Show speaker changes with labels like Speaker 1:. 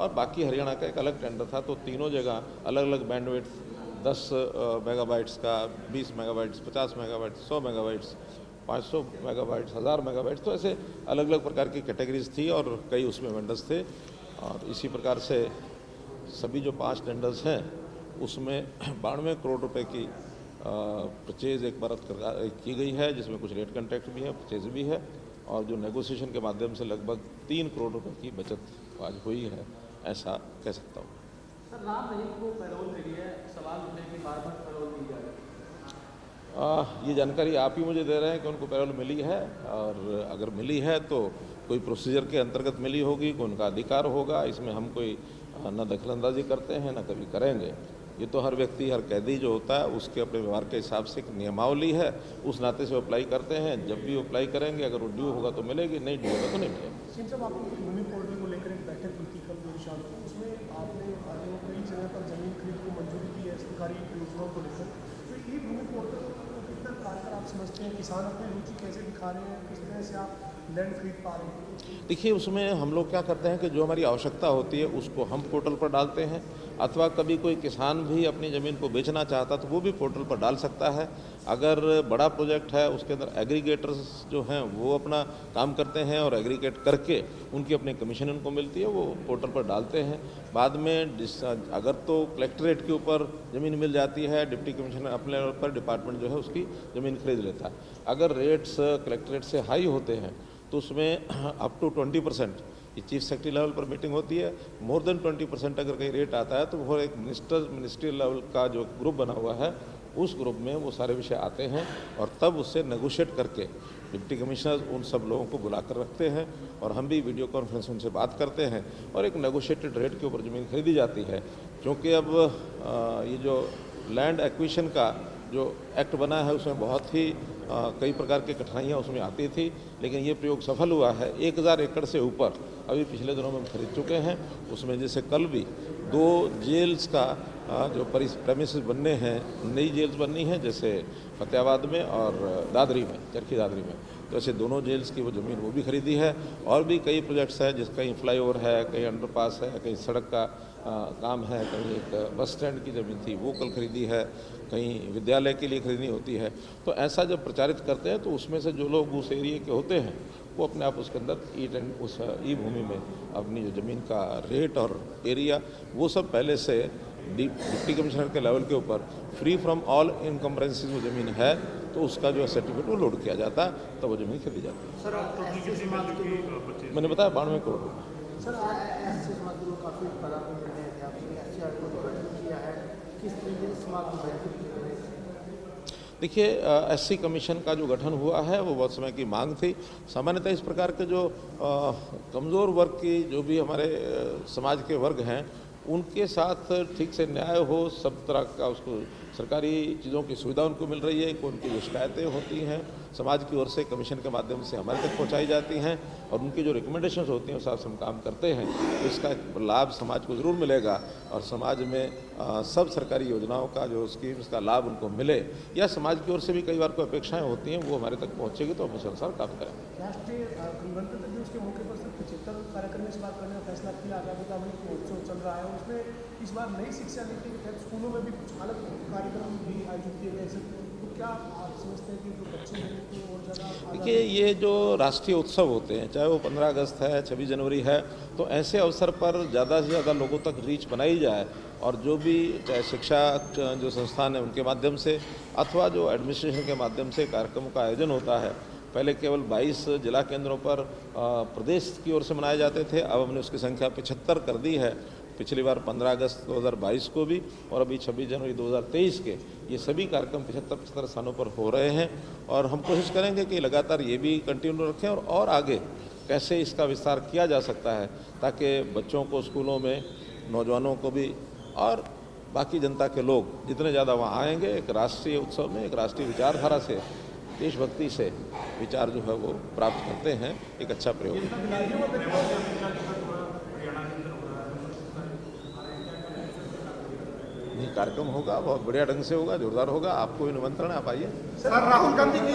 Speaker 1: और बाकी हरियाणा का एक अलग टेंडर था। तो तीनों जगह अलग अलग बैंडविड्थ 10 मेगाबाइट्स का, 20 megabytes, 50 megabytes, 100 megabytes, 500 megabytes, 1000 megabytes, तो ऐसे अलग अलग प्रकार की कैटेगरीज थी और कई उसमें वेंडर्स थे। और इसी प्रकार से सभी जो 5 टेंडर्स हैं उसमें 92 करोड़ रुपए की परचेज एक बार की गई है, जिसमें कुछ रेट कॉन्ट्रैक्ट भी है, परचेज भी है, और जो नेगोशिएशन के माध्यम से लगभग 3 करोड़ रुपए की बचत आज हुई है, ऐसा कह सकता हूँ।
Speaker 2: सर, राम रहीम को पैरोल मिली है, सवाल उठे कि बार-बार पैरोल दी जा रही है।
Speaker 1: ये जानकारी आप ही मुझे दे रहे हैं कि उनको पैरोल मिली है, और अगर मिली है तो कोई प्रोसीजर के अंतर्गत मिली होगी, कोई उनका अधिकार होगा। इसमें हम कोई न दखलंदाजी करते हैं न कभी करेंगे। ये तो हर व्यक्ति, हर कैदी जो होता है उसके अपने व्यवहार के हिसाब से एक नियमावली है, उस नाते से वो अप्लाई करते हैं। जब भी वो अप्लाई करेंगे, अगर वो ड्यू होगा तो मिलेगी, नहीं ड्यू होगा तो नहीं मिलेगी।
Speaker 3: सिंह साहब, आपकी भूमि पोर्टल को लेकर एक बैठक हुई थी कल देर शाम को, उसमें आपने कई जगह पर जमीन खरीद को मंजूरी दी है सरकारी योजनाओं को लेकर। तो ये भूमि पोर्टल को कितना कारगर आप समझते हैं? किसान अपनी रुचि कैसे दिखा रहे हैं, किस तरह से आप लैंड खरीद पा रहे हैं?
Speaker 1: देखिए, उसमें हम लोग क्या करते हैं कि जो हमारी आवश्यकता होती है उसको हम पोर्टल पर डालते हैं, अथवा कभी कोई किसान भी अपनी ज़मीन को बेचना चाहता तो वो भी पोर्टल पर डाल सकता है। अगर बड़ा प्रोजेक्ट है उसके अंदर एग्रीगेटर्स जो हैं वो अपना काम करते हैं और एग्रीगेट करके उनकी अपनी कमीशन उनको मिलती है, वो पोर्टल पर डालते हैं। बाद में अगर तो कलेक्ट्रेट के ऊपर ज़मीन मिल जाती है, डिप्टी कमिश्नर अपने लेवल पर डिपार्टमेंट जो है उसकी ज़मीन खरीद लेता है। अगर रेट्स कलेक्ट्रेट से हाई होते हैं तो उसमें अप टू 20%, ये चीफ सेक्रेटरी लेवल पर मीटिंग होती है, मोर देन 20% अगर कहीं रेट आता है तो वो एक मिनिस्ट्री लेवल का जो ग्रुप बना हुआ है उस ग्रुप में वो सारे विषय आते हैं, और तब उससे नेगोशिएट करके डिप्टी कमिश्नर उन सब लोगों को बुलाकर रखते हैं, और हम भी वीडियो कॉन्फ्रेंस उनसे बात करते हैं, और एक नेगोशिएटेड रेट के ऊपर ज़मीन खरीदी जाती है। क्योंकि अब ये जो लैंड एक्विजिशन का जो एक्ट बना है उसमें बहुत ही कई प्रकार की कठिनाइयाँ उसमें आती थी, लेकिन ये प्रयोग सफल हुआ है। 1000 एकड़ से ऊपर अभी पिछले दिनों में हम खरीद चुके हैं। उसमें जैसे कल भी 2 जेल्स का जो प्रेमिसेस बनने हैं, नई जेल्स बननी है, जैसे फतेहाबाद में और दादरी में, चरखी दादरी में, तो ऐसे दोनों जेल्स की वो ज़मीन वो भी खरीदी है। और भी कई प्रोजेक्ट्स हैं, जिस कहीं फ्लाईओवर है, कहीं अंडरपास है, कहीं सड़क का काम है, कहीं एक बस स्टैंड की ज़मीन थी वो कल खरीदी है, कहीं विद्यालय के लिए खरीदनी होती है। तो ऐसा जब प्रचारित करते हैं तो उसमें से जो लोग उस एरिया के होते हैं वो अपने आप उसके अंदर उस ई भूमि में अपनी जो ज़मीन का रेट और एरिया वो सब पहले से डिप्टी कमिश्नर के लेवल के ऊपर फ्री फ्रॉम ऑल इनकम्बरेंसेस वो ज़मीन है तो उसका जो सर्टिफिकेट वो लोड किया जाता है, तो वो ज़मीन खरीदी जाती है।
Speaker 3: सर,
Speaker 1: मैंने बताया 92 करोड़।
Speaker 3: सर, आज एससी समाज के लोग काफ़ी बड़ा निर्णय है, आपने एससी आयोग को गठन किया है, किस तरीके से समाज को बेनिफिट मिल रहा है?
Speaker 1: देखिए, एससी कमीशन का जो गठन हुआ है वो बहुत समय की मांग थी। सामान्यतः इस प्रकार के जो कमज़ोर वर्ग की जो भी हमारे समाज के वर्ग हैं उनके साथ ठीक से न्याय हो, सब तरह का उसको सरकारी चीज़ों की सुविधा उनको मिल रही है, कि उनकी जो शिकायतें होती हैं समाज की ओर से कमीशन के माध्यम से हमारे तक पहुंचाई जाती हैं, और उनकी जो रिकमेंडेशंस होती हैं उस हिसाब से हम काम करते हैं, तो इसका एक लाभ समाज को ज़रूर मिलेगा। और समाज में सब सरकारी योजनाओं का जो स्कीम्स का लाभ उनको मिले, या समाज की ओर से भी कई बार कोई अपेक्षाएँ होती हैं वो हमारे तक पहुँचेगी तो हम उस अनुसार काम करेंगे।
Speaker 3: राष्ट्रीय गणतंत्र दिवस के मौके पर सिर्फ 75 कार्यक्रम इस बार करने का फैसला किया। आज़ादी का अमृत महोत्सव चल रहा है, उसमें इस बार नई शिक्षा नीति के तहत स्कूलों में भी कुछ अलग कार्यक्रम भी आयोजित किए गए। तो क्या आप समझते हैं कि जो बच्चे हैं उनको और ज़्यादा?
Speaker 1: देखिए, ये जो राष्ट्रीय उत्सव होते हैं, चाहे वो 15 अगस्त है, 26 जनवरी है, तो ऐसे अवसर पर ज़्यादा से ज़्यादा लोगों तक रीच बनाई जाए, और जो भी चाहे शिक्षा जो संस्थान है उनके माध्यम से अथवा जो एडमिनिस्ट्रेशन के माध्यम से कार्यक्रमों का आयोजन होता है। पहले केवल 22 जिला केंद्रों पर प्रदेश की ओर से मनाए जाते थे, अब हमने उसकी संख्या 75 कर दी है। पिछली बार 15 अगस्त 2022 को भी, और अभी 26 जनवरी 2023 के, ये सभी कार्यक्रम 75 स्थानों पर हो रहे हैं, और हम कोशिश करेंगे कि लगातार ये भी कंटिन्यू रखें, और आगे कैसे इसका विस्तार किया जा सकता है ताकि बच्चों को स्कूलों में, नौजवानों को भी, और बाकी जनता के लोग जितने ज़्यादा वहाँ आएंगे, एक राष्ट्रीय उत्सव में एक राष्ट्रीय विचारधारा से, देशभक्ति से विचार जो है वो प्राप्त करते हैं, एक अच्छा प्रयोग। कार्यक्रम होगा, बहुत बढ़िया ढंग से होगा, जोरदार होगा। आपको भी निमंत्रण है, आप आइए।
Speaker 3: सर, राहुल गांधी की